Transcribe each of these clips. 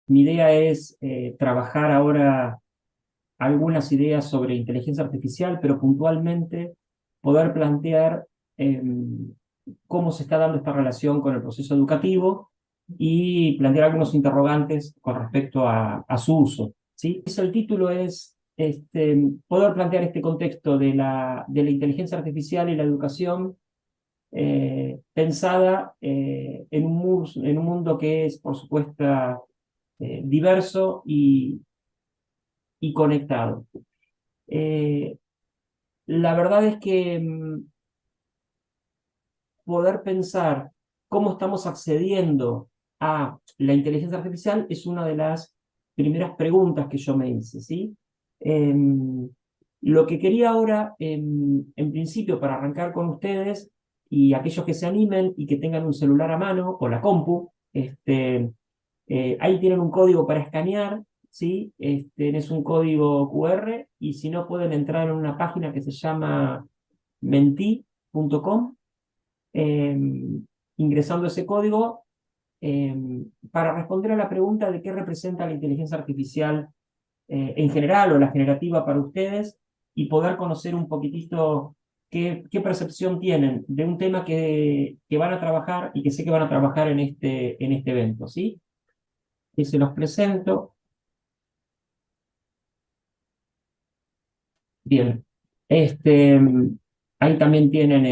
Mi idea es trabajar ahora algunas ideas sobre inteligencia artificial, pero puntualmente poder plantear cómo se está dando esta relación con el proceso educativo y plantear algunos interrogantes con respecto a su uso, ¿sí? El título es poder plantear este contexto de la inteligencia artificial y la educación pensada en un mundo que es, por supuesto, diverso y conectado. Eh, la verdad es que poder pensar cómo estamos accediendo a la inteligencia artificial es una de las primeras preguntas que yo me hice, ¿sí? Lo que quería ahora, en principio, para arrancar con ustedes y aquellos que se animen y que tengan un celular a mano o la compu, ahí tienen un código para escanear, ¿sí? Es un código QR y si no pueden entrar en una página que se llama menti.com, eh, ingresando ese código eh, para responder a la pregunta de qué representa la inteligencia artificial en general o la generativa para ustedes y poder conocer un poquitito qué percepción tienen de un tema que van a trabajar y que sé que van a trabajar en este evento, ¿sí? Y se los presento. Bien, este, ahí también tienen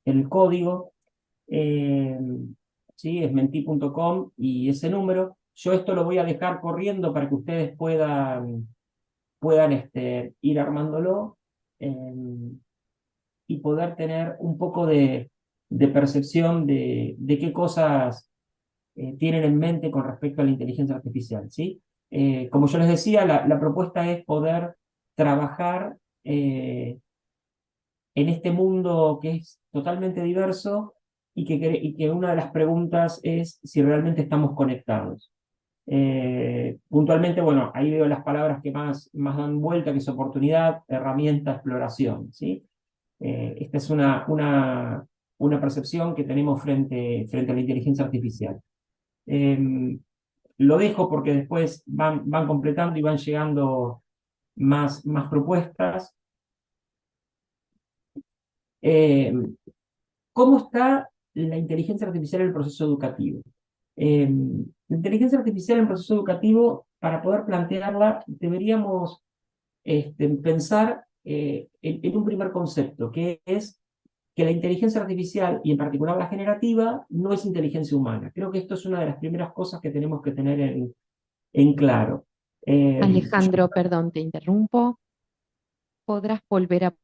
el código. eh, ¿Sí? Es menti.com y ese número. Yo esto lo voy a dejar corriendo para que ustedes puedan ir armándolo eh, y poder tener un poco de percepción de qué cosas tienen en mente con respecto a la inteligencia artificial, ¿sí? Como yo les decía, la propuesta es poder trabajar en este mundo que es totalmente diverso y que una de las preguntas es si realmente estamos conectados. Puntualmente, bueno, ahí veo las palabras que más dan vuelta, que es oportunidad, herramienta, exploración, ¿sí? Esta es una percepción que tenemos frente a la inteligencia artificial. Eh, lo dejo porque después van completando y van llegando más propuestas. Eh, ¿Cómo está la inteligencia artificial en el proceso educativo? La inteligencia artificial en el proceso educativo, para poder plantearla, deberíamos pensar en un primer concepto, que es que la inteligencia artificial, y en particular la generativa, no es inteligencia humana. Creo que esto es una de las primeras cosas que tenemos que tener en claro. Eh, Alejandro, perdón, te interrumpo. ¿Podrás volver a,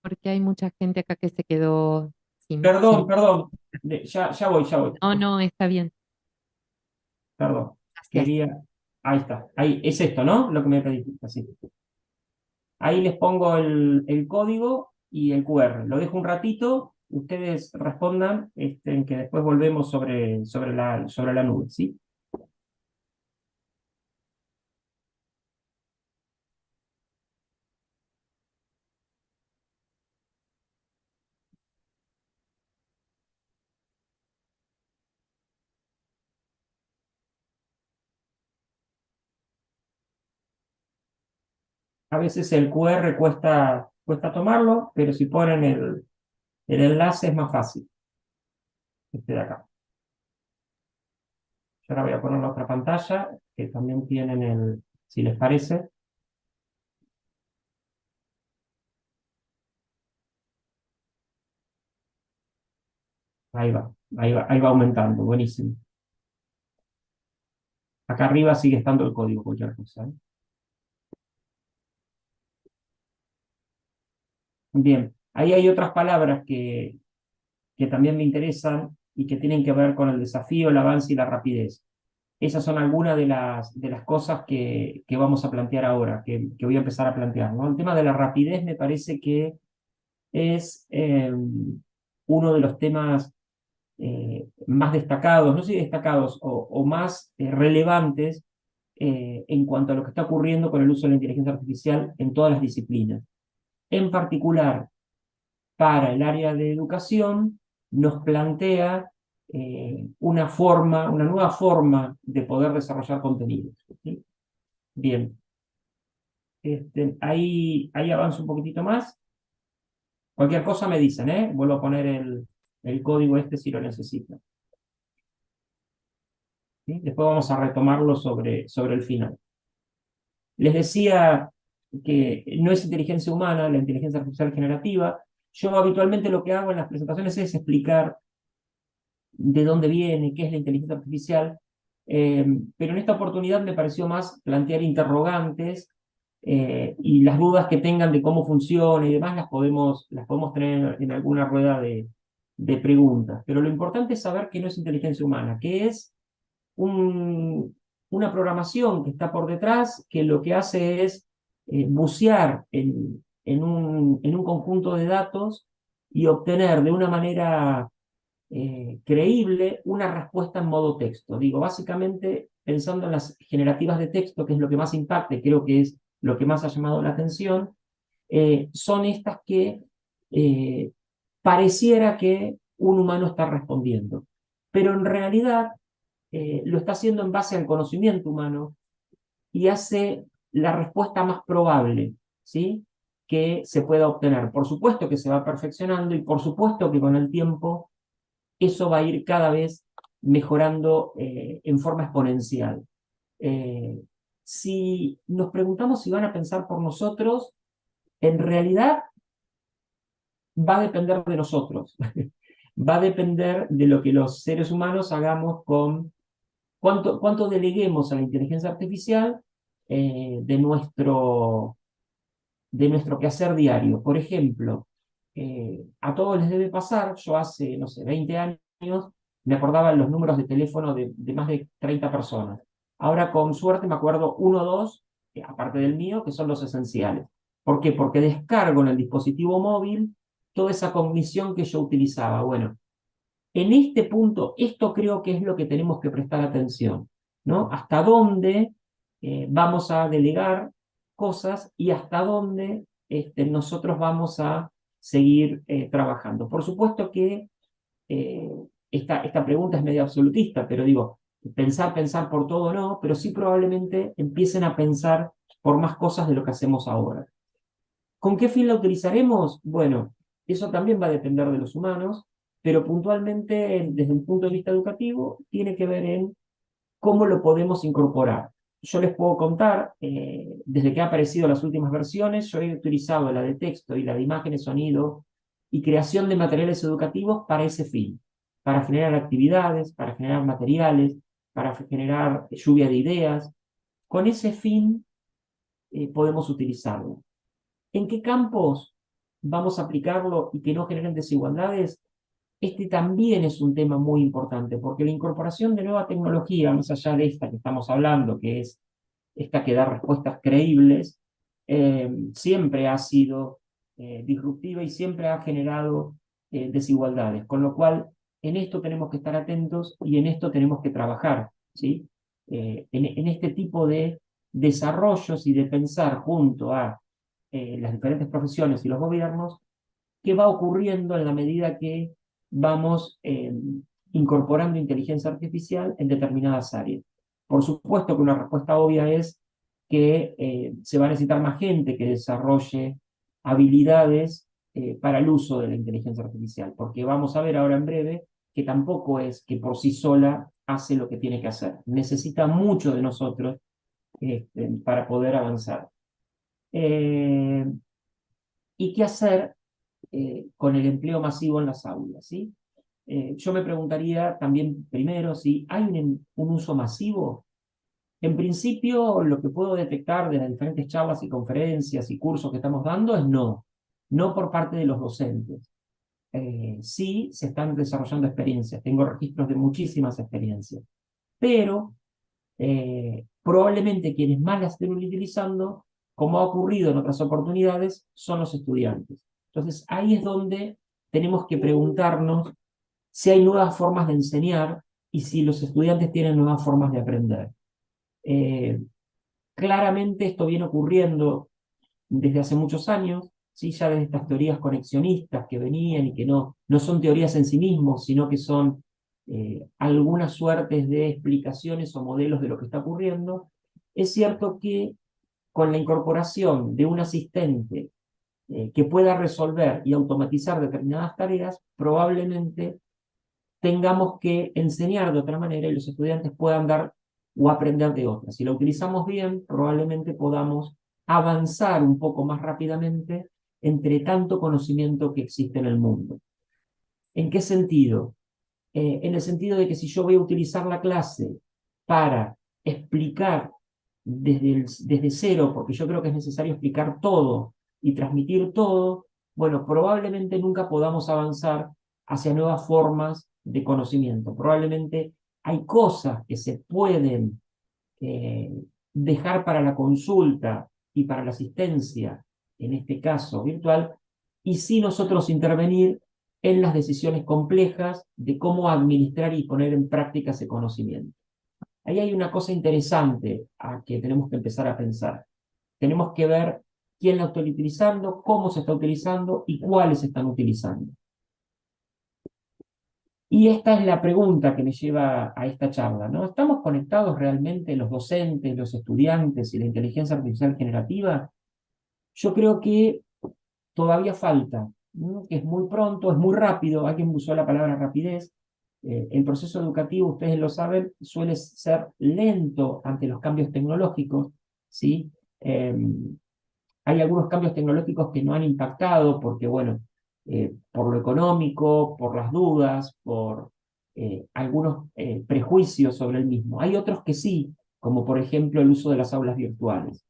porque hay mucha gente acá que se quedó sin... perdón, ya voy, No, no, está bien. perdón. Gracias. Ahí está, ahí, es esto, ¿no? Lo que me pediste, así. Ahí les pongo el código y el QR. Lo dejo un ratito, ustedes respondan, en que después volvemos sobre la nube, ¿sí? A veces el QR cuesta tomarlo, pero si ponen el enlace es más fácil, este de acá. Yo ahora voy a poner la otra pantalla, que también tienen si les parece, ahí va aumentando, buenísimo. Acá arriba sigue estando el código, cualquier cosa, ¿eh? Bien, ahí hay otras palabras que también me interesan y que tienen que ver con el desafío, el avance y la rapidez. Esas son algunas de las cosas que vamos a plantear ahora, que voy a empezar a plantear, ¿no? El tema de la rapidez me parece que es uno de los temas más destacados, no sé si destacados o más relevantes en cuanto a lo que está ocurriendo con el uso de la inteligencia artificial en todas las disciplinas. En particular, para el área de educación, nos plantea una nueva forma de poder desarrollar contenidos. ¿Sí? Bien, ahí avanzo un poquitito más. Cualquier cosa me dicen, ¿eh? Vuelvo a poner el código si lo necesitan. ¿Sí? Después vamos a retomarlo sobre el final. Les decía que no es inteligencia humana, la inteligencia artificial generativa. Yo habitualmente lo que hago en las presentaciones es explicar de dónde viene, qué es la inteligencia artificial, pero en esta oportunidad me pareció más plantear interrogantes y las dudas que tengan de cómo funciona y demás las podemos tener en alguna rueda de preguntas. Pero lo importante es saber que no es inteligencia humana, que es un, una programación que está por detrás, que lo que hace es bucear en un conjunto de datos y obtener de una manera creíble una respuesta en modo texto. Digo, básicamente pensando en las generativas de texto, que es lo que más impacta y creo que es lo que más ha llamado la atención, son estas que eh, pareciera que un humano está respondiendo, pero en realidad lo está haciendo en base al conocimiento humano y hace la respuesta más probable, ¿sí? Que se pueda obtener. Por supuesto que se va perfeccionando y por supuesto que con el tiempo eso va a ir cada vez mejorando en forma exponencial. Eh, si nos preguntamos si van a pensar por nosotros, en realidad va a depender de nosotros. Va a depender de lo que los seres humanos hagamos con cuánto deleguemos a la inteligencia artificial de nuestro quehacer diario. Por ejemplo, a todos les debe pasar, yo hace, no sé, 20 años me acordaba los números de teléfono de más de 30 personas. Ahora con suerte me acuerdo uno o dos, aparte del mío, que son los esenciales. ¿Por qué? Porque descargo en el dispositivo móvil toda esa cognición que yo utilizaba. Bueno, en este punto, esto creo que es lo que tenemos que prestar atención, ¿no? Hasta dónde vamos a delegar cosas y hasta dónde nosotros vamos a seguir trabajando. Por supuesto que eh, esta pregunta es medio absolutista, pero digo, pensar por todo no, pero sí probablemente empiecen a pensar por más cosas de lo que hacemos ahora. ¿Con qué fin la utilizaremos? Bueno, eso también va a depender de los humanos, pero puntualmente desde un punto de vista educativo tiene que ver en cómo lo podemos incorporar. Yo les puedo contar, desde que han aparecido las últimas versiones, yo he utilizado la de texto y la de imágenes, sonido y creación de materiales educativos para ese fin, para generar actividades, para generar materiales, para generar lluvia de ideas. Con ese fin podemos utilizarlo. ¿En qué campos vamos a aplicarlo y que no generen desigualdades? Este también es un tema muy importante, porque la incorporación de nueva tecnología, más allá de esta que estamos hablando, que es esta que da respuestas creíbles, siempre ha sido disruptiva y siempre ha generado desigualdades. Con lo cual, en esto tenemos que estar atentos y en esto tenemos que trabajar, ¿sí? En este tipo de desarrollos y de pensar junto a las diferentes profesiones y los gobiernos, qué va ocurriendo en la medida que vamos incorporando inteligencia artificial en determinadas áreas. Por supuesto que una respuesta obvia es que se va a necesitar más gente que desarrolle habilidades para el uso de la inteligencia artificial, porque vamos a ver ahora en breve que tampoco es que por sí sola hace lo que tiene que hacer. Necesita mucho de nosotros para poder avanzar. ¿Y qué hacer con el empleo masivo en las aulas? ¿Sí? Yo me preguntaría también primero si hay un uso masivo. En principio, lo que puedo detectar de las diferentes charlas y conferencias y cursos que estamos dando es no, no por parte de los docentes. Sí se están desarrollando experiencias, tengo registros de muchísimas experiencias, pero probablemente quienes más las estén utilizando, como ha ocurrido en otras oportunidades, son los estudiantes. Entonces, ahí es donde tenemos que preguntarnos si hay nuevas formas de enseñar y si los estudiantes tienen nuevas formas de aprender. Eh, Claramente esto viene ocurriendo desde hace muchos años, ¿sí? Ya desde estas teorías conexionistas que venían y que no son teorías en sí mismos, sino que son algunas suertes de explicaciones o modelos de lo que está ocurriendo. Es cierto que con la incorporación de un asistente que pueda resolver y automatizar determinadas tareas, probablemente tengamos que enseñar de otra manera y los estudiantes puedan dar o aprender de otra. Si la utilizamos bien, probablemente podamos avanzar un poco más rápidamente entre tanto conocimiento que existe en el mundo. ¿En qué sentido? En el sentido de que si yo voy a utilizar la clase para explicar desde cero, porque yo creo que es necesario explicar todo y transmitir todo, bueno, probablemente nunca podamos avanzar hacia nuevas formas de conocimiento. Probablemente hay cosas que se pueden eh, dejar para la consulta y para la asistencia, en este caso virtual, y sí nosotros intervenir en las decisiones complejas de cómo administrar y poner en práctica ese conocimiento. Ahí hay una cosa interesante a que tenemos que empezar a pensar. Tenemos que ver quién la está utilizando, cómo se está utilizando y cuáles se están utilizando. Y esta es la pregunta que me lleva a esta charla, ¿no? ¿Estamos conectados realmente los docentes, los estudiantes y la inteligencia artificial generativa? Yo creo que todavía falta, ¿no? Que es muy pronto, es muy rápido, alguien usó la palabra rapidez. El proceso educativo, ustedes lo saben, suele ser lento ante los cambios tecnológicos, ¿sí? Hay algunos cambios tecnológicos que no han impactado porque, bueno, por lo económico, por las dudas, por algunos prejuicios sobre el mismo. Hay otros que sí, como por ejemplo el uso de las aulas virtuales.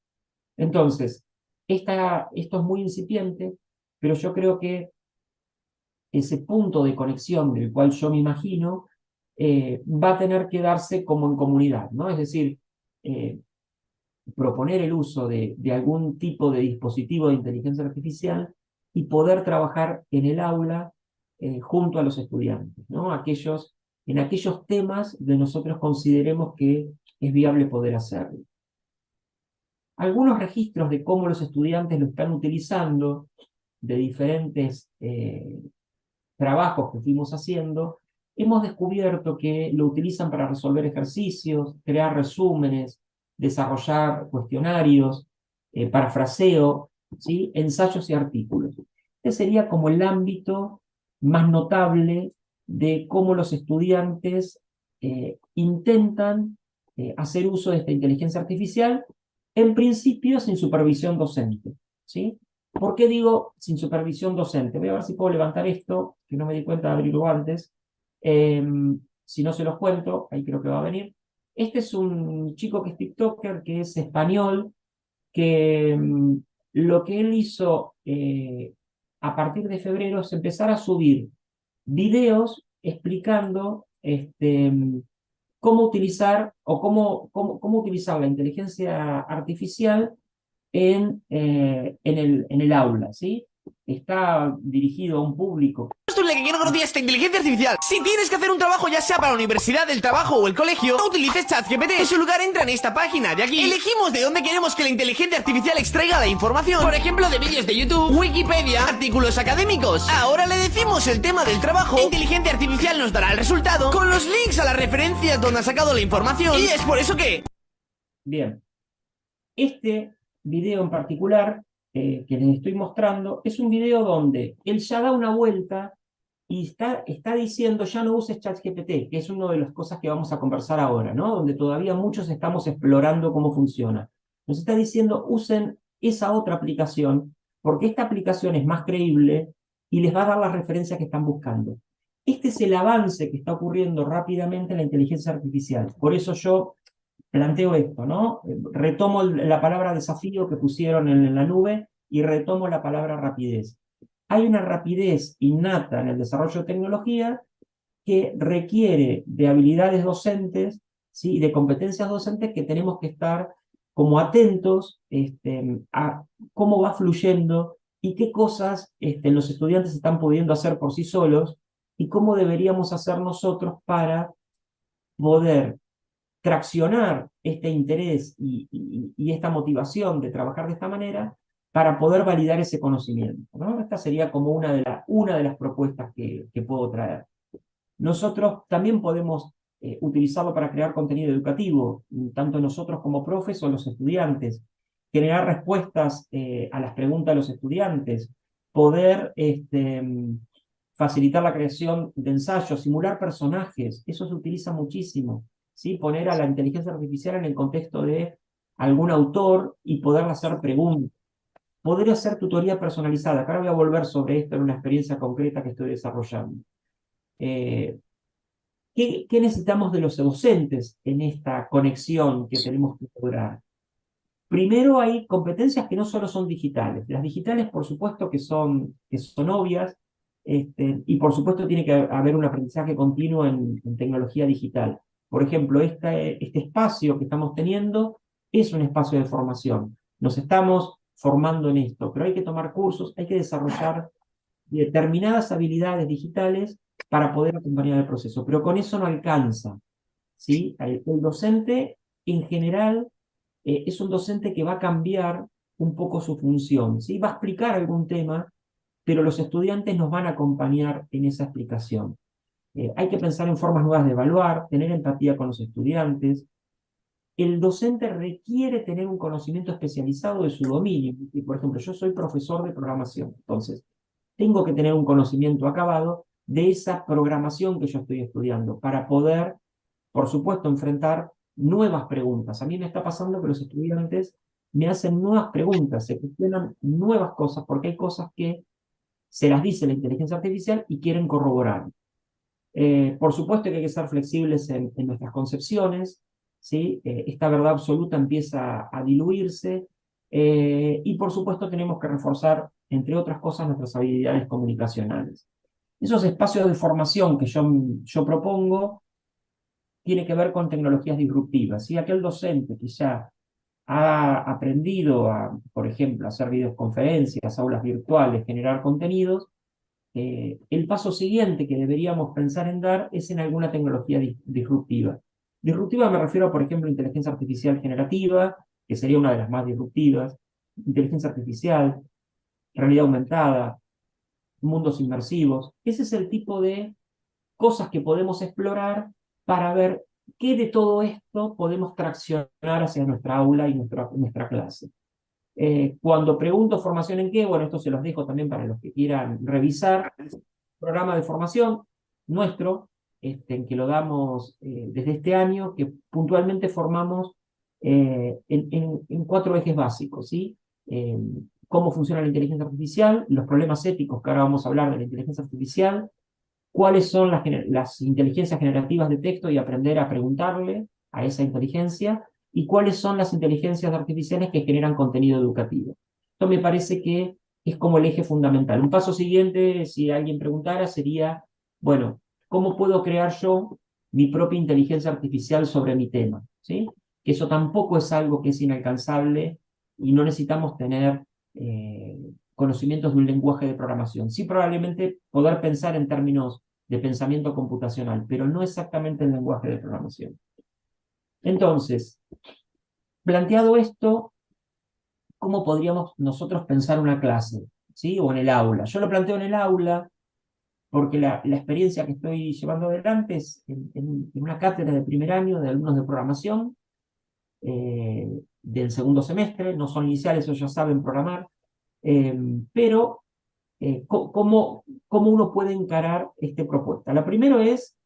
Entonces, esto es muy incipiente, pero yo creo que ese punto de conexión del cual yo me imagino va a tener que darse como en comunidad, ¿no? Es decir, eh, proponer el uso de algún tipo de dispositivo de inteligencia artificial y poder trabajar en el aula junto a los estudiantes, ¿no? En aquellos temas de nosotros consideremos que es viable poder hacerlo. Algunos registros de cómo los estudiantes lo están utilizando, de diferentes trabajos que fuimos haciendo, hemos descubierto que lo utilizan para resolver ejercicios, crear resúmenes, desarrollar cuestionarios, parafraseo, ¿sí? Ensayos y artículos. Este sería como el ámbito más notable de cómo los estudiantes intentan hacer uso de esta inteligencia artificial, en principio sin supervisión docente, ¿sí? ¿Por qué digo sin supervisión docente? Voy a ver si puedo levantar esto, que no me di cuenta de abrirlo antes. Eh, si no se los cuento, ahí creo que va a venir. Este es un chico que es TikToker, que es español, que lo que él hizo a partir de febrero es empezar a subir videos explicando cómo utilizar o cómo utilizar la inteligencia artificial en el aula, ¿sí? Está dirigido a un público. Esto es lo que no conocía esta inteligencia artificial. Si tienes que hacer un trabajo ya sea para la universidad, el trabajo o el colegio, no utilices ChatGPT. En su lugar entra en esta página de aquí. Elegimos de dónde queremos que la inteligencia artificial extraiga la información. Por ejemplo, de vídeos de YouTube, Wikipedia, artículos académicos. Ahora le decimos el tema del trabajo. La inteligencia artificial nos dará el resultado con los links a las referencias donde ha sacado la información. Y es por eso que... Bien, este video en particular que les estoy mostrando es un video donde él ya da una vuelta y está diciendo ya no uses ChatGPT, que es una de las cosas que vamos a conversar ahora, ¿no? Donde todavía muchos estamos explorando cómo funciona. Nos está diciendo usen esa otra aplicación porque esta aplicación es más creíble y les va a dar las referencias que están buscando. Este es el avance que está ocurriendo rápidamente en la inteligencia artificial. Por eso yo planteo esto, ¿no? Retomo la palabra desafío que pusieron en la nube y retomo la palabra rapidez. Hay una rapidez innata en el desarrollo de tecnología que requiere de habilidades docentes, ¿sí? Y de competencias docentes que tenemos que estar como atentos a cómo va fluyendo y qué cosas los estudiantes están pudiendo hacer por sí solos y cómo deberíamos hacer nosotros para poder traccionar este interés y esta motivación de trabajar de esta manera para poder validar ese conocimiento, ¿no? Esta sería como una de las propuestas que puedo traer. Nosotros también podemos utilizarlo para crear contenido educativo, tanto nosotros como profes o los estudiantes, generar respuestas a las preguntas de los estudiantes, poder facilitar la creación de ensayos, simular personajes, eso se utiliza muchísimo, ¿sí? Poner a la inteligencia artificial en el contexto de algún autor y poderle hacer preguntas. Poder hacer tutoría personalizada. Acá voy a volver sobre esto en una experiencia concreta que estoy desarrollando. ¿Qué necesitamos de los docentes en esta conexión que tenemos que lograr? Primero hay competencias que no solo son digitales. Las digitales, por supuesto, que son obvias, y por supuesto tiene que haber un aprendizaje continuo en tecnología digital. Por ejemplo, este espacio que estamos teniendo es un espacio de formación. Nos estamos formando en esto, pero hay que tomar cursos, hay que desarrollar determinadas habilidades digitales para poder acompañar el proceso. Pero con eso no alcanza, ¿sí? El docente, en general, es un docente que va a cambiar un poco su función, ¿sí? Va a explicar algún tema, pero los estudiantes nos van a acompañar en esa explicación. Hay que pensar en formas nuevas de evaluar, tener empatía con los estudiantes. El docente requiere tener un conocimiento especializado de su dominio. Por ejemplo, yo soy profesor de programación, entonces tengo que tener un conocimiento acabado de esa programación que yo estoy estudiando para poder, por supuesto, enfrentar nuevas preguntas. A mí me está pasando que los estudiantes me hacen nuevas preguntas, se cuestionan nuevas cosas, porque hay cosas que se las dice la inteligencia artificial y quieren corroborar. Por supuesto que hay que ser flexibles en nuestras concepciones, ¿sí? Esta verdad absoluta empieza a diluirse, y por supuesto tenemos que reforzar, entre otras cosas, nuestras habilidades comunicacionales. Esos espacios de formación que yo propongo tiene que ver con tecnologías disruptivas. ¿Sí? Aquel docente que ya ha aprendido por ejemplo, a hacer videoconferencias, aulas virtuales, generar contenidos, el paso siguiente que deberíamos pensar en dar es en alguna tecnología disruptiva. Disruptiva me refiero, por ejemplo, a inteligencia artificial generativa, que sería una de las más disruptivas, inteligencia artificial, realidad aumentada, mundos inmersivos. Ese es el tipo de cosas que podemos explorar para ver qué de todo esto podemos traccionar hacia nuestra aula y nuestra clase. Cuando pregunto formación en qué, bueno, esto se los dejo también para los que quieran revisar. Programa de formación nuestro, en que lo damos desde este año, que puntualmente formamos en 4 ejes básicos, ¿sí? Cómo funciona la inteligencia artificial, los problemas éticos, que ahora vamos a hablar de la inteligencia artificial, cuáles son las inteligencias generativas de texto y aprender a preguntarle a esa inteligencia, y cuáles son las inteligencias artificiales que generan contenido educativo. Esto me parece que es como el eje fundamental. Un paso siguiente, si alguien preguntara, sería, bueno, ¿cómo puedo crear yo mi propia inteligencia artificial sobre mi tema? ¿Sí? Que eso tampoco es algo que es inalcanzable y no necesitamos tener conocimientos de un lenguaje de programación. Sí, probablemente poder pensar en términos de pensamiento computacional, pero no exactamente el lenguaje de programación. Entonces, planteado esto, ¿cómo podríamos nosotros pensar una clase? ¿Sí? O en el aula. Yo lo planteo en el aula porque la experiencia que estoy llevando adelante es en una cátedra de primer año de alumnos de programación, del segundo semestre, no son iniciales, ellos ya saben programar, pero ¿cómo uno puede encarar esta propuesta? La primera es,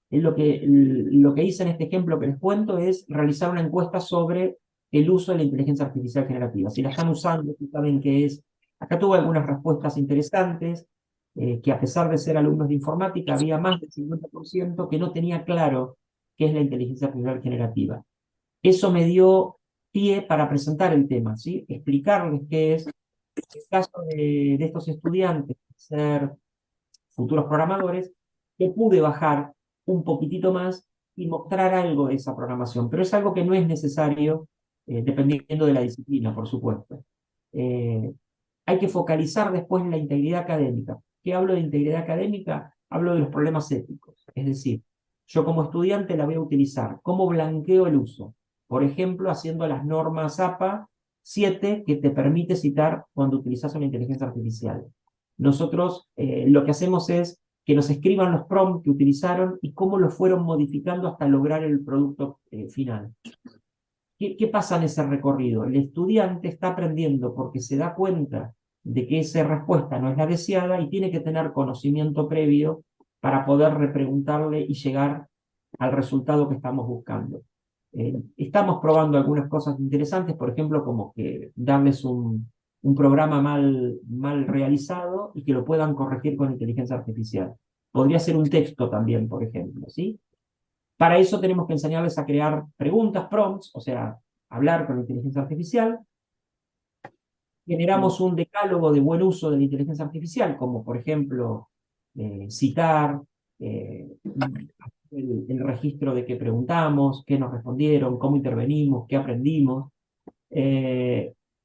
lo que hice en este ejemplo que les cuento es realizar una encuesta sobre el uso de la inteligencia artificial generativa. Si la están usando, si saben qué es. Acá tuve algunas respuestas interesantes, que a pesar de ser alumnos de informática, había más del 50% que no tenía claro qué es la inteligencia artificial generativa. Eso me dio pie para presentar el tema, ¿sí? Explicarles qué es. En el caso de estos estudiantes, ser futuros programadores, que pude bajar un poquitito más y mostrar algo de esa programación, pero es algo que no es necesario, dependiendo de la disciplina, por supuesto. Hay que focalizar después en la integridad académica. ¿Qué hablo de integridad académica? Hablo de los problemas éticos, es decir, yo como estudiante la voy a utilizar. ¿Cómo blanqueo el uso? Por ejemplo, haciendo las normas APA 7 que te permite citar cuando utilizas una inteligencia artificial. Nosotros lo que hacemos es que nos escriban los prompts que utilizaron y cómo los fueron modificando hasta lograr el producto final. ¿Qué pasa en ese recorrido? El estudiante está aprendiendo porque se da cuenta de que esa respuesta no es la deseada y tiene que tener conocimiento previo para poder repreguntarle y llegar al resultado que estamos buscando. Estamos probando algunas cosas interesantes, por ejemplo, como que darles un programa mal realizado y que lo puedan corregir con inteligencia artificial. Podría ser un texto también, por ejemplo, ¿sí? Para eso tenemos que enseñarles a crear preguntas, prompts, o sea, hablar con inteligencia artificial. Generamos un decálogo de buen uso de la inteligencia artificial, como por ejemplo, citar, el registro de qué preguntamos, qué nos respondieron, cómo intervenimos, qué aprendimos.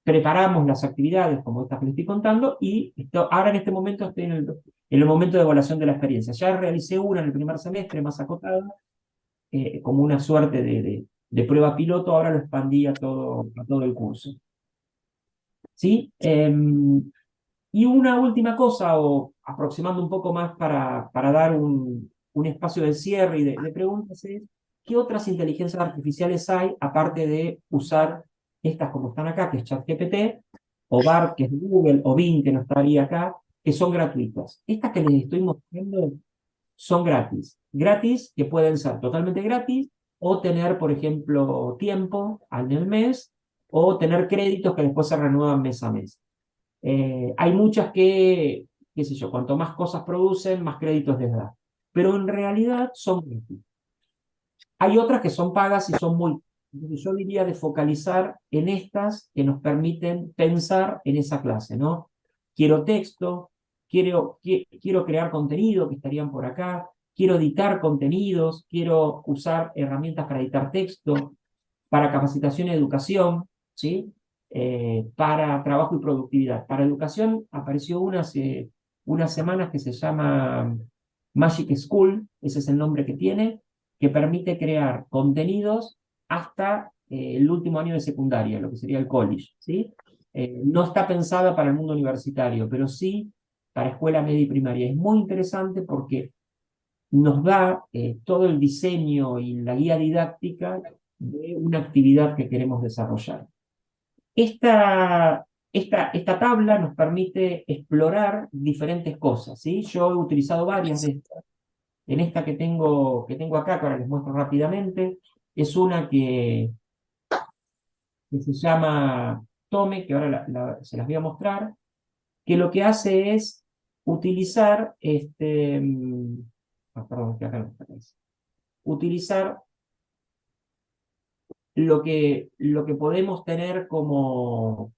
Preparamos las actividades, como estas que les estoy contando, y ahora en este momento estoy en el momento de evaluación de la experiencia. Ya realicé una en el primer semestre, más acotada, como una suerte de prueba piloto, ahora lo expandí a todo el curso. ¿Sí? Y una última cosa, o aproximando un poco más para dar un espacio de cierre y de preguntas, es ¿qué otras inteligencias artificiales hay, aparte de usar estas como están acá, que es ChatGPT, o Bard, que es de Google, o Bing, que no estaría acá, que son gratuitas? Estas que les estoy mostrando son gratis. Gratis, que pueden ser totalmente gratis, o tener, por ejemplo, tiempo en el mes, o tener créditos que después se renuevan mes a mes. Hay muchas que, qué sé yo, cuanto más cosas producen, más créditos les da. Pero en realidad son gratis. Hay otras que son pagas y son muy... Yo diría de focalizar en estas que nos permiten pensar en esa clase, ¿no? Quiero texto, quiero crear contenido, que estarían por acá, quiero editar contenidos, quiero usar herramientas para editar texto, para capacitación y educación, ¿sí? Para trabajo y productividad. Para educación apareció una hace unas semanas que se llama Magic School, ese es el nombre que tiene, que permite crear contenidos hasta el último año de secundaria, lo que sería el college, ¿sí? No está pensada para el mundo universitario, pero sí para escuela media y primaria. Es muy interesante porque nos da todo el diseño y la guía didáctica de una actividad que queremos desarrollar. Esta tabla nos permite explorar diferentes cosas, ¿sí? Yo he utilizado varias de estas. En esta que tengo acá, que ahora les muestro rápidamente, es una que se llama Tome, que ahora se las voy a mostrar, que lo que hace es utilizar utilizar lo que podemos tener como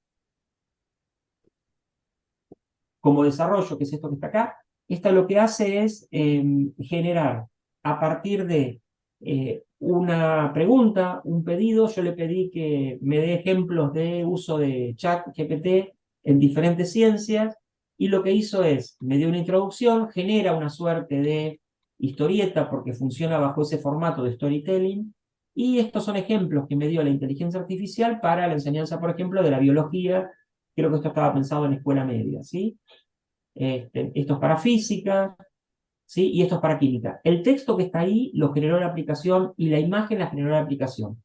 desarrollo, que es esto que está acá. Esta lo que hace es generar a partir de una pregunta, un pedido. Yo le pedí que me dé ejemplos de uso de ChatGPT en diferentes ciencias, y lo que hizo es, me dio una introducción, genera una suerte de historieta, porque funciona bajo ese formato de storytelling, y estos son ejemplos que me dio la inteligencia artificial para la enseñanza, por ejemplo, de la biología. Creo que esto estaba pensado en escuela media, ¿sí? Esto es para física, ¿sí? Y esto es para química. El texto que está ahí lo generó la aplicación y la imagen la generó la aplicación.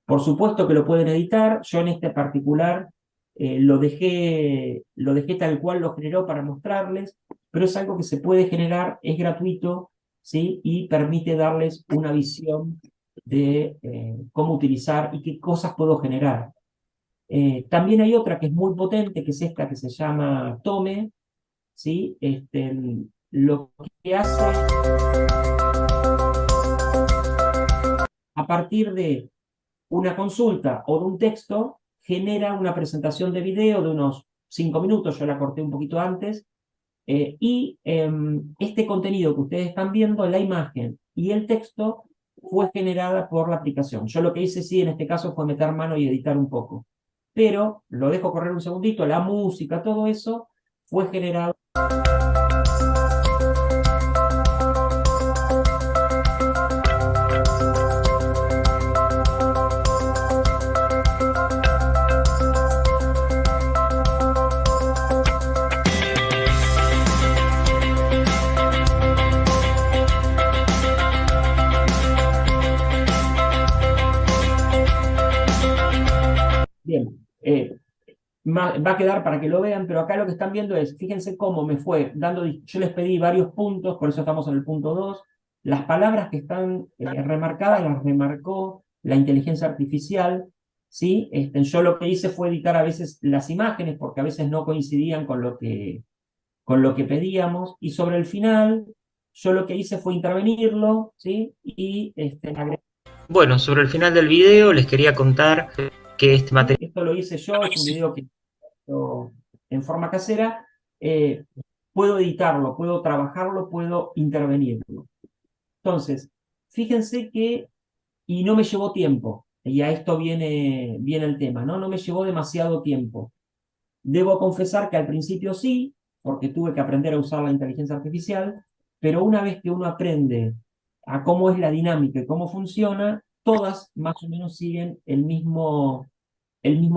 Por supuesto que lo pueden editar. Yo en este particular lo dejé tal cual lo generó para mostrarles, pero es algo que se puede generar, es gratuito, ¿sí? Y permite darles una visión de cómo utilizar y qué cosas puedo generar. También hay otra que es muy potente, que es esta que se llama Tome, ¿sí? Lo que hace a partir de una consulta o de un texto, genera una presentación de video de unos 5 minutos, yo la corté un poquito antes, y este contenido que ustedes están viendo, la imagen y el texto, fue generada por la aplicación. Yo lo que hice, sí, en este caso fue meter mano y editar un poco, pero lo dejo correr un segundito. La música, todo eso, fue generado. va a quedar para que lo vean, pero acá lo que están viendo es, fíjense cómo me fue dando, yo les pedí varios puntos, por eso estamos en el punto 2. Las palabras que están remarcadas las remarcó la inteligencia artificial, ¿sí? Yo lo que hice fue editar a veces las imágenes, porque a veces no coincidían con lo que pedíamos, y sobre el final, yo lo que hice fue intervenirlo, ¿sí? Y Bueno, sobre el final del video les quería contar que este material... Esto lo hice yo, es un video que en forma casera, puedo editarlo, puedo trabajarlo, puedo intervenirlo. Entonces, fíjense que, y no me llevó tiempo, y a esto viene el tema, ¿no? No me llevó demasiado tiempo. Debo confesar que al principio sí, porque tuve que aprender a usar la inteligencia artificial, pero una vez que uno aprende a cómo es la dinámica y cómo funciona, todas más o menos siguen el mismo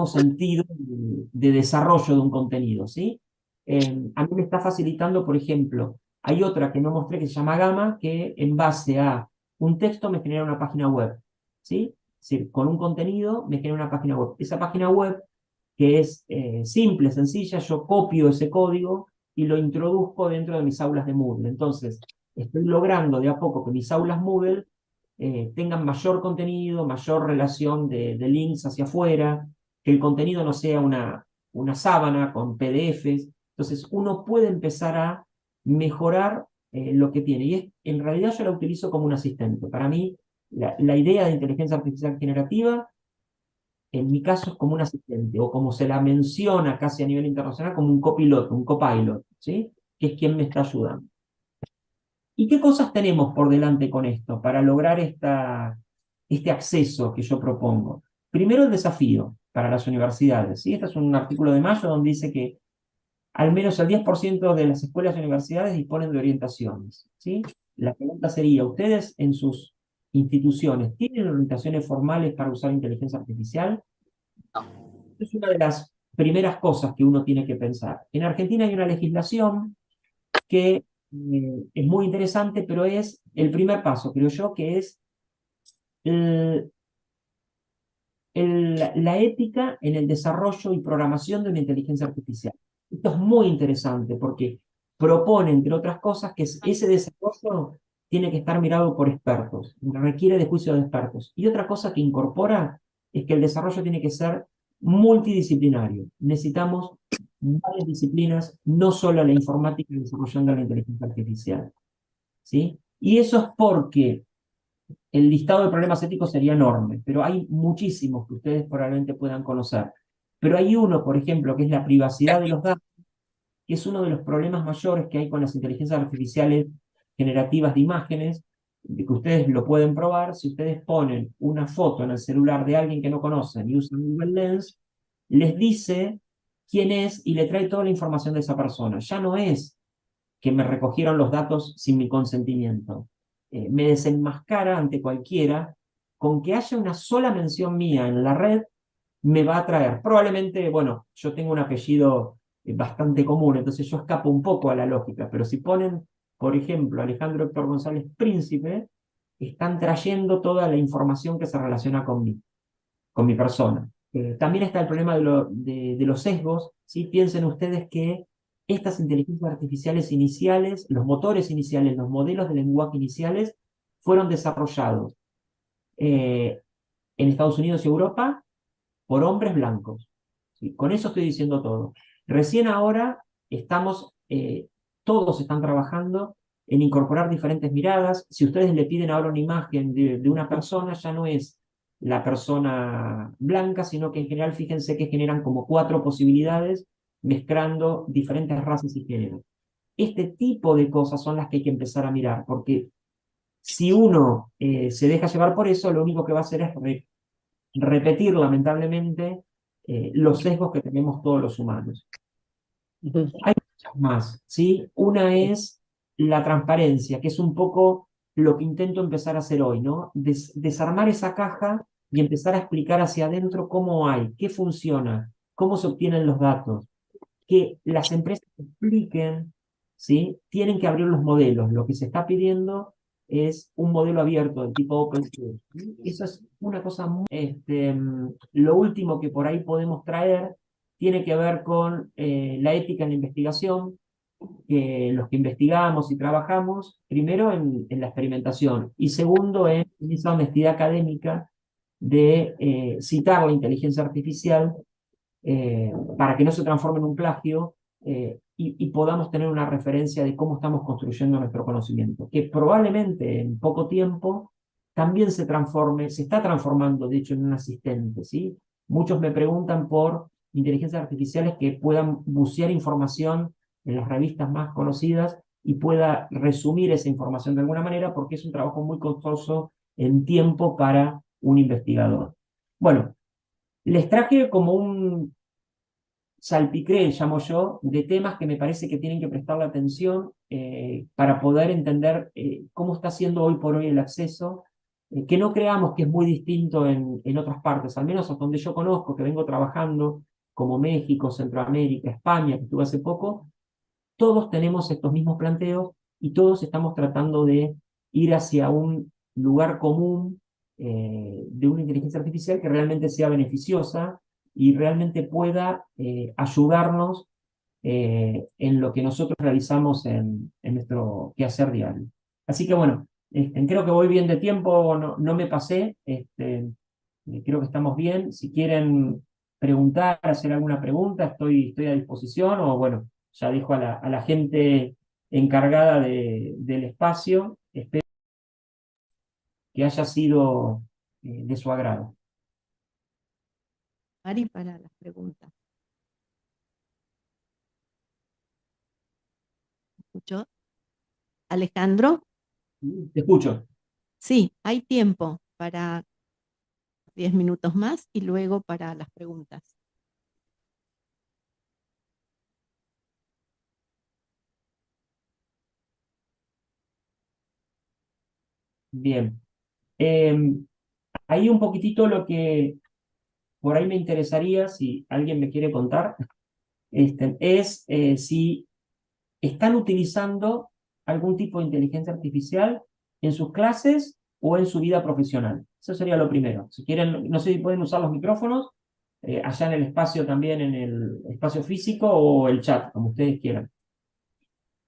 sentido de desarrollo de un contenido, ¿sí? A mí me está facilitando, por ejemplo, hay otra que no mostré que se llama Gamma, que en base a un texto me genera una página web, ¿sí? Es decir, con un contenido me genera una página web. Esa página web, que es simple, sencilla, yo copio ese código y lo introduzco dentro de mis aulas de Moodle. Entonces, estoy logrando de a poco que mis aulas Moodle tengan mayor contenido, mayor relación de links hacia afuera, que el contenido no sea una sábana con PDFs. Entonces uno puede empezar a mejorar lo que tiene. Y en realidad yo la utilizo como un asistente. Para mí, la idea de inteligencia artificial generativa, en mi caso, es como un asistente, o como se la menciona casi a nivel internacional, como un copiloto, un copilot, ¿sí? Que es quien me está ayudando. ¿Y qué cosas tenemos por delante con esto para lograr este acceso que yo propongo? Primero, el desafío para las universidades, ¿sí? Este es un artículo de mayo donde dice que al menos el 10% de las escuelas y universidades disponen de orientaciones, ¿sí? La pregunta sería, ¿ustedes en sus instituciones tienen orientaciones formales para usar inteligencia artificial? Es una de las primeras cosas que uno tiene que pensar. En Argentina hay una legislación que es muy interesante, pero es el primer paso, creo yo, que es la ética en el desarrollo y programación de una inteligencia artificial. Esto es muy interesante porque propone, entre otras cosas, que ese desarrollo tiene que estar mirado por expertos, requiere de juicio de expertos. Y otra cosa que incorpora es que el desarrollo tiene que ser multidisciplinario. Necesitamos varias disciplinas, no solo la informática desarrollando la inteligencia artificial, ¿sí? Y eso es porque el listado de problemas éticos sería enorme, pero hay muchísimos que ustedes probablemente puedan conocer. Pero hay uno, por ejemplo, que es la privacidad de los datos, que es uno de los problemas mayores que hay con las inteligencias artificiales generativas de imágenes, de que ustedes lo pueden probar. Si ustedes ponen una foto en el celular de alguien que no conocen y usan Google Lens, les dice quién es y le trae toda la información de esa persona. Ya no es que me recogieron los datos sin mi consentimiento. Me desenmascara ante cualquiera. Con que haya una sola mención mía en la red, me va a traer. Probablemente, bueno, yo tengo un apellido bastante común, entonces yo escapo un poco a la lógica, pero si ponen, por ejemplo, Alejandro Héctor González Príncipe, están trayendo toda la información que se relaciona con mi persona. También está el problema de los sesgos, ¿sí? Piensen ustedes que estas inteligencias artificiales iniciales, los motores iniciales, los modelos de lenguaje iniciales, fueron desarrollados en Estados Unidos y Europa por hombres blancos. ¿Sí? Con eso estoy diciendo todo. Recién ahora todos están trabajando en incorporar diferentes miradas. Si ustedes le piden ahora una imagen de una persona, ya no es la persona blanca, sino que en general, fíjense que generan como 4 posibilidades mezclando diferentes razas y géneros. Este tipo de cosas son las que hay que empezar a mirar, porque si uno se deja llevar por eso, lo único que va a hacer es repetir, lamentablemente, los sesgos que tenemos todos los humanos. Hay muchas más, ¿sí? Una es la transparencia, que es un poco lo que intento empezar a hacer hoy, ¿no? Desarmar esa caja y empezar a explicar hacia adentro cómo hay, qué funciona, cómo se obtienen los datos, que las empresas expliquen, ¿sí? Tienen que abrir los modelos. Lo que se está pidiendo es un modelo abierto del tipo open source. Eso es una cosa muy... lo último que por ahí podemos traer tiene que ver con la ética en la investigación, que los que investigamos y trabajamos, primero en la experimentación y segundo en esa honestidad académica de citar la inteligencia artificial para que no se transforme en un plagio y podamos tener una referencia de cómo estamos construyendo nuestro conocimiento, que probablemente en poco tiempo también se transforme, se está transformando de hecho en un asistente, ¿sí? Muchos me preguntan por inteligencias artificiales que puedan bucear información en las revistas más conocidas y pueda resumir esa información de alguna manera, porque es un trabajo muy costoso en tiempo para un investigador. Bueno, les traje como un salpicré, llamo yo, de temas que me parece que tienen que prestarle atención para poder entender cómo está siendo hoy por hoy el acceso, que no creamos que es muy distinto en otras partes, al menos hasta donde yo conozco, que vengo trabajando, como México, Centroamérica, España, que estuve hace poco, todos tenemos estos mismos planteos y todos estamos tratando de ir hacia un lugar común de una inteligencia artificial que realmente sea beneficiosa y realmente pueda ayudarnos en lo que nosotros realizamos en nuestro quehacer diario. Así que bueno, creo que voy bien de tiempo, no me pasé, creo que estamos bien. Si quieren preguntar, hacer alguna pregunta, estoy a disposición o bueno, ya dejo a la gente encargada del espacio, espero que haya sido de su agrado. Mari, para las preguntas. ¿Escuchó? Alejandro, Te escucho. sí, hay tiempo para 10 minutos más y luego para las preguntas. Bien. Ahí un poquitito lo que por ahí me interesaría, si alguien me quiere contar, es si están utilizando algún tipo de inteligencia artificial en sus clases o en su vida profesional. Eso sería lo primero. Si quieren, no sé si pueden usar los micrófonos, allá en el espacio también, en el espacio físico o el chat, como ustedes quieran.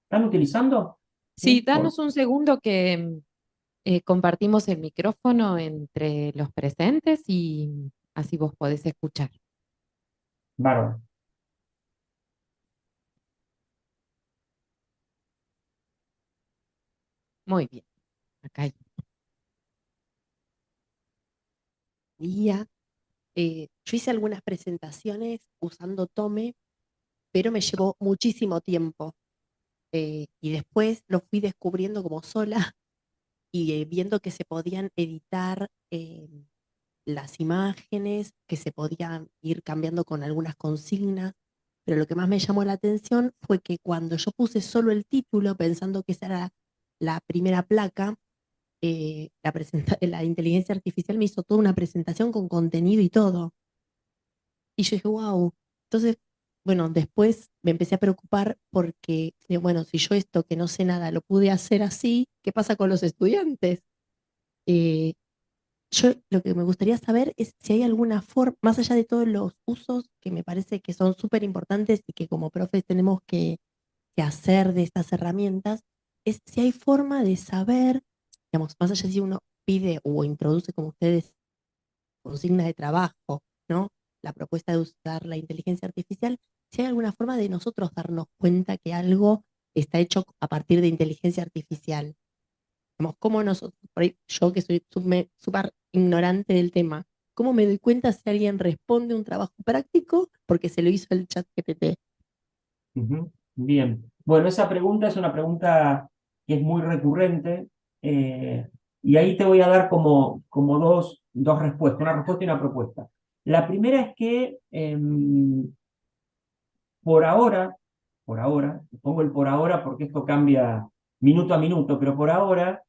¿Están utilizando? Sí, ¿Sí? danos un segundo que compartimos el micrófono entre los presentes y así vos podés escuchar. Bárbaro. Muy bien. Acá hay. Día, yo hice algunas presentaciones usando Tome, pero me llevó muchísimo tiempo. Y después lo fui descubriendo como sola y viendo que se podían editar las imágenes, que se podían ir cambiando con algunas consignas, pero lo que más me llamó la atención fue que cuando yo puse solo el título, pensando que esa era la primera placa, la inteligencia artificial me hizo toda una presentación con contenido y todo. Y yo dije, wow. Entonces, bueno, después me empecé a preocupar porque, bueno, si yo esto que no sé nada lo pude hacer así, ¿qué pasa con los estudiantes? Eh, yo lo que me gustaría saber es si hay alguna forma, más allá de todos los usos que me parece que son súper importantes y que como profes tenemos que hacer de estas herramientas, es si hay forma de saber, digamos, más allá de si uno pide o introduce, como ustedes, consigna de trabajo, ¿no? La propuesta de usar la inteligencia artificial, si hay alguna forma de nosotros darnos cuenta que algo está hecho a partir de inteligencia artificial. Digamos, ¿cómo nosotros, por ahí, yo que soy súper ignorante del tema, cómo me doy cuenta si alguien responde un trabajo práctico porque se lo hizo el chat GPT? Ujú. Bien. Bueno, esa pregunta es una pregunta que es muy recurrente y ahí te voy a dar como dos respuestas, una respuesta y una propuesta. La primera es que por ahora, pongo el por ahora porque esto cambia minuto a minuto, pero por ahora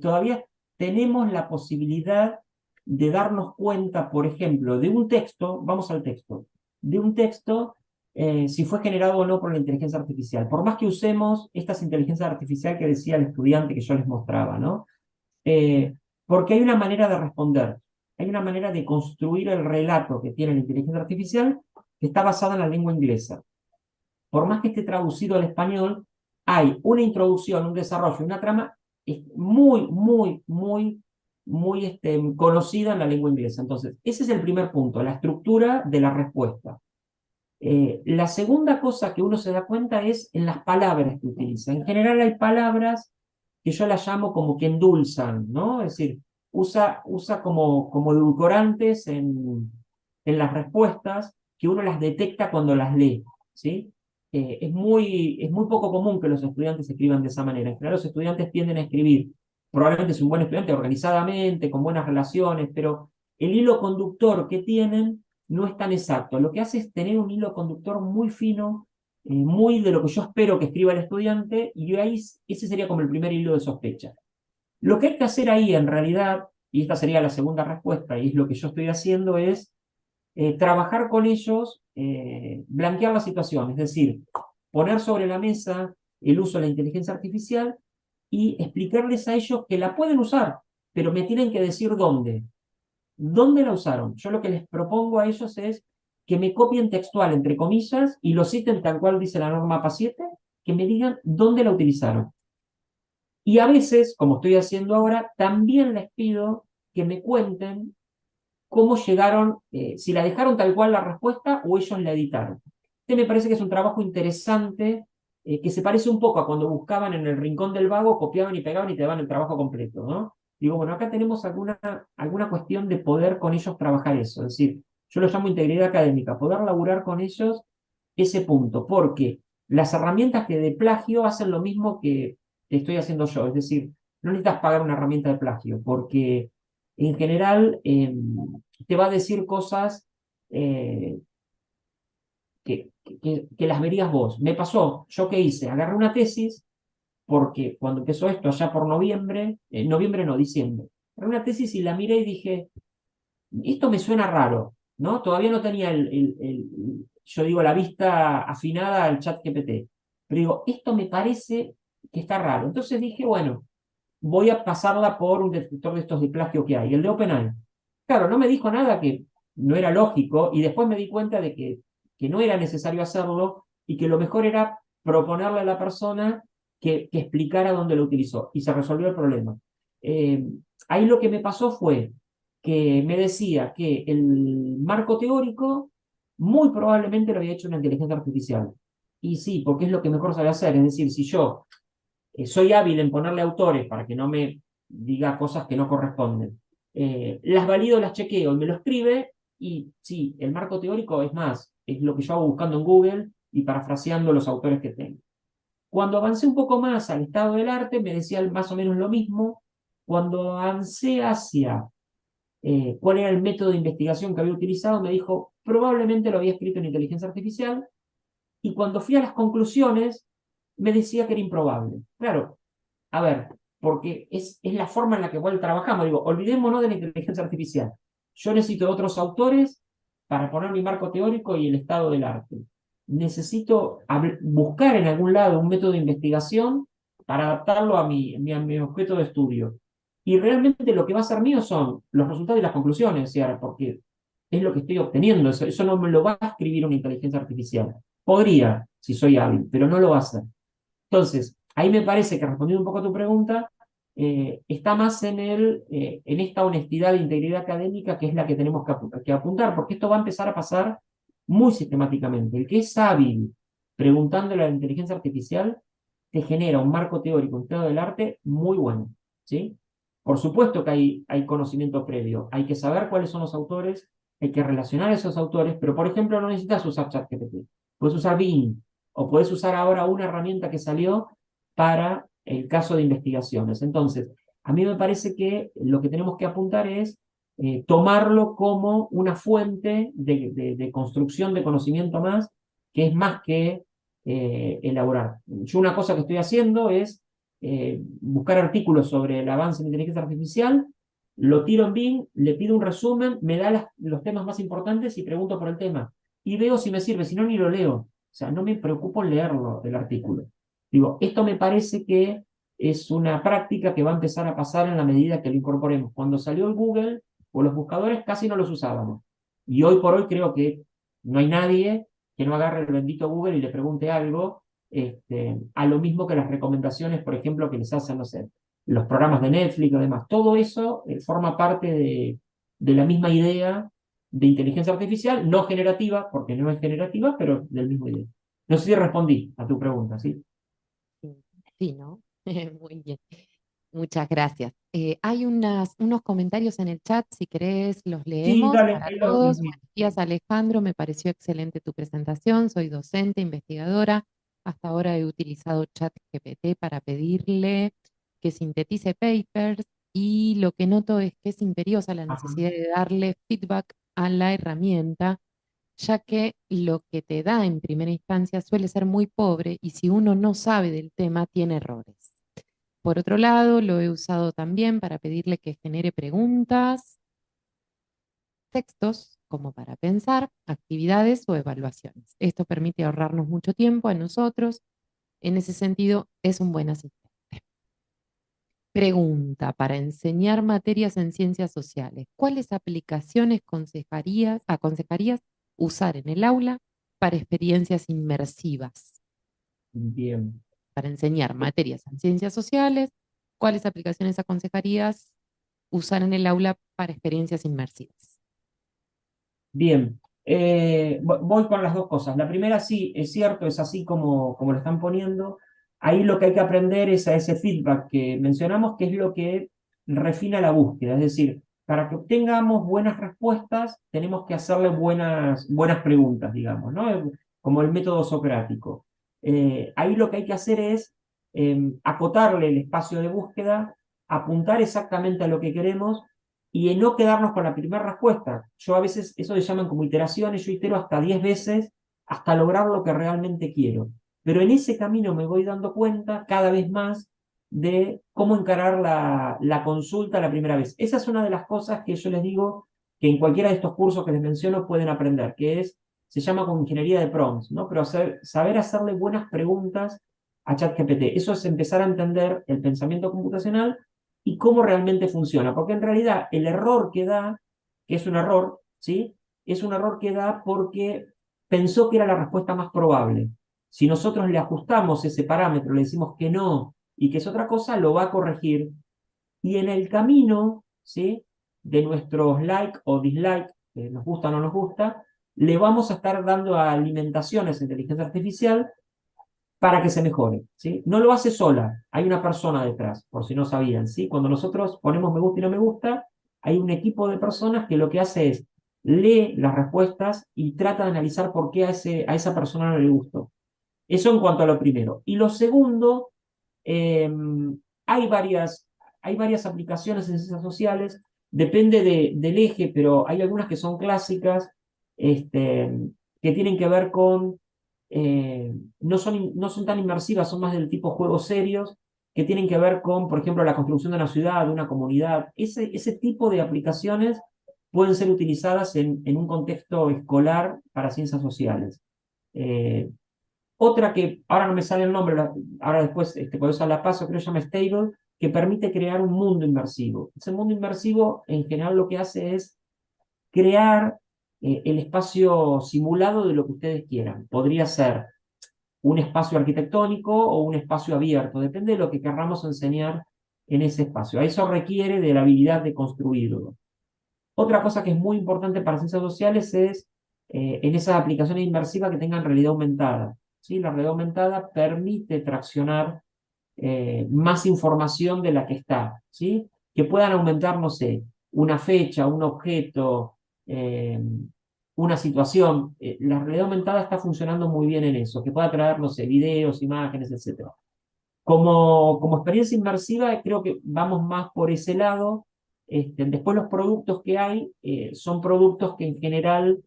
todavía tenemos la posibilidad de darnos cuenta, por ejemplo, de un texto, vamos al texto, de un texto, si fue generado o no por la inteligencia artificial. Por más que usemos estas inteligencias artificiales que decía el estudiante que yo les mostraba, ¿no? Porque hay una manera de responder, hay una manera de construir el relato que tiene la inteligencia artificial que está basada en la lengua inglesa. Por más que esté traducido al español, hay una introducción, un desarrollo, una trama muy conocida en la lengua inglesa. Entonces, ese es el primer punto, la estructura de la respuesta. La segunda cosa que uno se da cuenta es en las palabras que utiliza. En general hay palabras que yo las llamo como que endulzan, ¿no? Es decir, usa como edulcorantes en las respuestas que uno las detecta cuando las lee, ¿sí? Es muy poco común que los estudiantes escriban de esa manera. En general los estudiantes tienden a escribir, probablemente es un buen estudiante organizadamente, con buenas relaciones, pero el hilo conductor que tienen no es tan exacto. Lo que hace es tener un hilo conductor muy fino, muy de lo que yo espero que escriba el estudiante, y ahí ese sería como el primer hilo de sospecha. Lo que hay que hacer ahí en realidad, y esta sería la segunda respuesta, y es lo que yo estoy haciendo, es trabajar con ellos, blanquear la situación, es decir, poner sobre la mesa el uso de la inteligencia artificial y explicarles a ellos que la pueden usar, pero me tienen que decir dónde. ¿Dónde la usaron? Yo lo que les propongo a ellos es que me copien textual, entre comillas, y lo citen tal cual dice la norma APA 7, que me digan dónde la utilizaron. Y a veces, como estoy haciendo ahora, también les pido que me cuenten cómo llegaron, si la dejaron tal cual la respuesta o ellos la editaron. Este me parece que es un trabajo interesante, que se parece un poco a cuando buscaban en el rincón del vago, copiaban y pegaban y te daban el trabajo completo, ¿no? Digo, bueno, acá tenemos alguna cuestión de poder con ellos trabajar eso, es decir, yo lo llamo integridad académica, poder laburar con ellos ese punto, porque las herramientas que de plagio hacen lo mismo que estoy haciendo yo, es decir, no necesitas pagar una herramienta de plagio, porque en general te va a decir cosas eh, que las verías vos. Me pasó, ¿yo qué hice? Agarré una tesis, porque cuando empezó esto, allá por noviembre no, diciembre, agarré una tesis y la miré y dije, esto me suena raro, ¿no? Todavía no tenía yo digo, la vista afinada al chat GPT, pero digo, esto me parece que está raro. Entonces dije, bueno, voy a pasarla por un detector de estos de plagio que hay, el de OpenAI. Claro, no me dijo nada que no era lógico y después me di cuenta de que no era necesario hacerlo y que lo mejor era proponerle a la persona que explicara dónde lo utilizó y se resolvió el problema. Eh, Ahí lo que me pasó fue que me decía que el marco teórico muy probablemente lo había hecho una inteligencia artificial. Y sí, porque es lo que mejor sabe hacer. Es decir, si yo soy hábil en ponerle autores para que no me diga cosas que no corresponden. Las valido, las chequeo y me lo escribe, y sí, el marco teórico es más, es lo que yo hago buscando en Google y parafraseando los autores que tengo. Cuando avancé un poco más al estado del arte, me decía más o menos lo mismo. Cuando avancé hacia cuál era el método de investigación que había utilizado, me dijo, probablemente lo había escrito en inteligencia artificial, y cuando fui a las conclusiones, me decía que era improbable. Claro, a ver, porque es la forma en la que igual trabajamos. Digo, olvidémonos de la inteligencia artificial. Yo necesito otros autores para poner mi marco teórico y el estado del arte. Necesito buscar en algún lado un método de investigación para adaptarlo a mi objeto de estudio. Y realmente lo que va a ser mío son los resultados y las conclusiones, ¿cierto? Porque es lo que estoy obteniendo. Eso no me lo va a escribir una inteligencia artificial. Podría, si soy hábil, pero no lo va a hacer. Entonces, ahí me parece que respondiendo un poco a tu pregunta, está más en esta honestidad e integridad académica que es la que tenemos que apuntar, porque esto va a empezar a pasar muy sistemáticamente. El que es hábil preguntándole a la inteligencia artificial te genera un marco teórico, un estado del arte muy bueno, ¿sí? Por supuesto que hay conocimiento previo, hay que saber cuáles son los autores, hay que relacionar a esos autores, pero por ejemplo no necesitas usar ChatGPT, puedes usar Bing, o puedes usar ahora una herramienta que salió para el caso de investigaciones. Entonces, a mí me parece que lo que tenemos que apuntar es tomarlo como una fuente de construcción de conocimiento más, que es más que elaborar. Yo una cosa que estoy haciendo es buscar artículos sobre el avance en inteligencia artificial, lo tiro en Bing, le pido un resumen, me da los temas más importantes y pregunto por el tema. Y veo si me sirve, si no, ni lo leo. O sea, no me preocupo en leerlo, el artículo. Digo, esto me parece que es una práctica que va a empezar a pasar en la medida que lo incorporemos. Cuando salió el Google o los buscadores casi no los usábamos. Y hoy por hoy creo que no hay nadie que no agarre el bendito Google y le pregunte algo, a lo mismo que las recomendaciones, por ejemplo, que les hacen, no sé, los programas de Netflix o demás. Todo eso forma parte de la misma idea de inteligencia artificial, no generativa, porque no es generativa, pero del mismo idea. No sé si respondí a tu pregunta, ¿sí? Sí, ¿no? Muy bien. Muchas gracias. Hay unos comentarios en el chat, si querés los Sí, leemos dale, para ahí todos. los Buenos días, Alejandro, me pareció excelente tu presentación. Soy docente, investigadora. Hasta ahora he utilizado ChatGPT para pedirle que sintetice papers y lo que noto es que es imperiosa la Ajá. necesidad de darle feedback a la herramienta, ya que lo que te da en primera instancia suele ser muy pobre y si uno no sabe del tema tiene errores. Por otro lado, lo he usado también para pedirle que genere preguntas, textos, como para pensar, actividades o evaluaciones. Esto permite ahorrarnos mucho tiempo a nosotros. En ese sentido, es un buen asistente. Pregunta para enseñar materias en ciencias sociales. ¿Cuáles aplicaciones aconsejarías usar en el aula para experiencias inmersivas? Bien. Para enseñar materias en ciencias sociales, ¿cuáles aplicaciones aconsejarías usar en el aula para experiencias inmersivas? Bien, voy con las dos cosas. La primera, sí, es cierto, es así como lo están poniendo. Ahí lo que hay que aprender es a ese feedback que mencionamos, que es lo que refina la búsqueda. Es decir, para que obtengamos buenas respuestas, tenemos que hacerle buenas preguntas, digamos, ¿no? Como el método socrático. Ahí lo que hay que hacer es acotarle el espacio de búsqueda, apuntar exactamente a lo que queremos y en no quedarnos con la primera respuesta. Yo a veces, eso se llaman como iteraciones, yo itero hasta 10 veces hasta lograr lo que realmente quiero. Pero en ese camino me voy dando cuenta cada vez más de cómo encarar la consulta la primera vez. Esa es una de las cosas que yo les digo que en cualquiera de estos cursos que les menciono pueden aprender, que se llama como ingeniería de prompts, ¿no? Pero saber hacerle buenas preguntas a ChatGPT. Eso es empezar a entender el pensamiento computacional y cómo realmente funciona. Porque en realidad el error que da, que es un error, ¿sí? Es un error que da porque pensó que era la respuesta más probable. Si nosotros le ajustamos ese parámetro, le decimos que no y que es otra cosa, lo va a corregir. Y en el camino, ¿sí? De nuestros like o dislike, que nos gusta o no nos gusta, le vamos a estar dando alimentaciones a inteligencia artificial para que se mejore, ¿sí? No lo hace sola, hay una persona detrás, por si no sabían, ¿sí? Cuando nosotros ponemos me gusta y no me gusta, hay un equipo de personas que lo que hace es lee las respuestas y trata de analizar por qué a esa persona no le gustó. Eso en cuanto a lo primero. Y lo segundo, eh, hay varias aplicaciones en ciencias sociales, depende del eje, pero hay algunas que son clásicas, que tienen que ver con no son tan inmersivas, son más del tipo juegos serios, que tienen que ver con, por ejemplo, la construcción de una ciudad, de una comunidad. Ese tipo de aplicaciones pueden ser utilizadas en un contexto escolar para ciencias sociales. Eh, Otra que ahora no me sale el nombre, ahora después por eso la paso, creo que se llama Stable, que permite crear un mundo inmersivo. Ese mundo inmersivo en general lo que hace es crear el espacio simulado de lo que ustedes quieran. Podría ser un espacio arquitectónico o un espacio abierto, depende de lo que querramos enseñar en ese espacio. Eso requiere de la habilidad de construirlo. Otra cosa que es muy importante para ciencias sociales es en esas aplicaciones inmersivas que tengan realidad aumentada. ¿Sí? La realidad aumentada permite traccionar más información de la que está, ¿sí? Que puedan aumentar, no sé, una fecha, un objeto, una situación. La realidad aumentada está funcionando muy bien en eso, que pueda traer, no sé, videos, imágenes, etc. Como experiencia inmersiva, creo que vamos más por ese lado. Después los productos que hay son productos que en general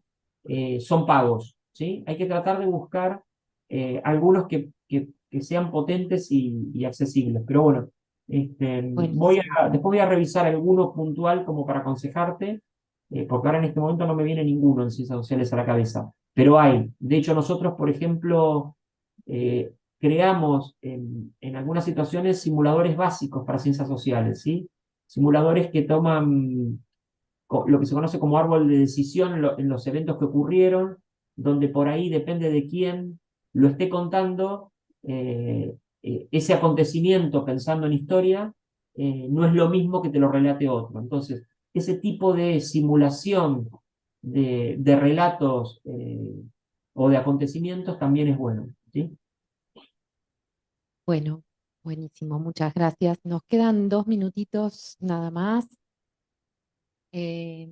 son pagos, ¿sí? Hay que tratar de buscar algunos que sean potentes y accesibles. Pero bueno, Buenísimo. después voy a revisar alguno puntual como para aconsejarte, porque ahora en este momento no me viene ninguno en ciencias sociales a la cabeza. Pero hay. De hecho, nosotros, por ejemplo, creamos en algunas situaciones simuladores básicos para ciencias sociales, ¿sí? Simuladores que toman lo que se conoce como árbol de decisión en los eventos que ocurrieron, donde por ahí depende de quién lo esté contando, ese acontecimiento pensando en historia, no es lo mismo que te lo relate otro. Entonces, ese tipo de simulación de relatos o de acontecimientos también es bueno, ¿sí? Bueno, buenísimo, muchas gracias. Nos quedan 2 minutitos nada más. Eh,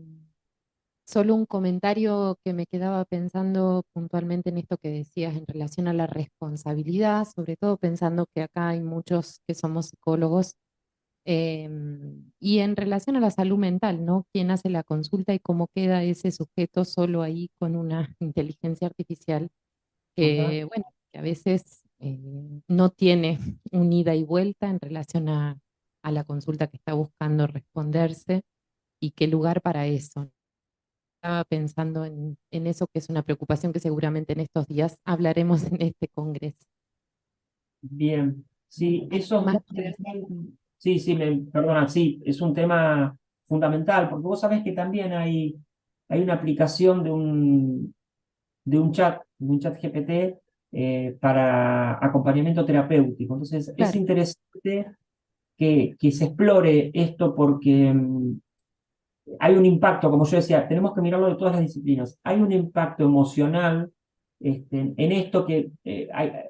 Solo un comentario que me quedaba pensando puntualmente en esto que decías en relación a la responsabilidad, sobre todo pensando que acá hay muchos que somos psicólogos, y en relación a la salud mental, ¿no? ¿Quién hace la consulta y cómo queda ese sujeto solo ahí con una inteligencia artificial Ajá. que, bueno, que a veces no tiene un ida y vuelta en relación a la consulta que está buscando responderse y qué lugar para eso? Estaba pensando en eso, que es una preocupación que seguramente en estos días hablaremos en este congreso. Bien, sí, eso es Más muy interesante. Sí, sí, perdona, sí, es un tema fundamental, porque vos sabés que también hay una aplicación de un chat GPT para acompañamiento terapéutico. Entonces, es claro, interesante que se explore esto porque hay un impacto, como yo decía, tenemos que mirarlo de todas las disciplinas. Hay un impacto emocional en esto que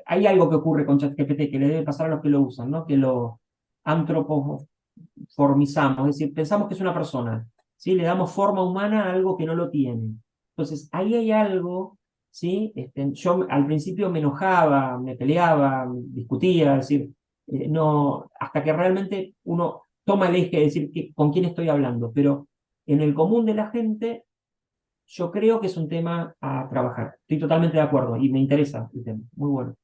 hay algo que ocurre con ChatGPT que le debe pasar a los que lo usan, ¿no? Que lo antropoformizamos, es decir, pensamos que es una persona, ¿sí? Le damos forma humana a algo que no lo tiene. Entonces, ahí hay algo, ¿sí? Yo al principio me enojaba, me peleaba, discutía, es decir, no, hasta que realmente uno toma el eje de decir con quién estoy hablando, pero en el común de la gente, yo creo que es un tema a trabajar. Estoy totalmente de acuerdo y me interesa el tema. Muy bueno.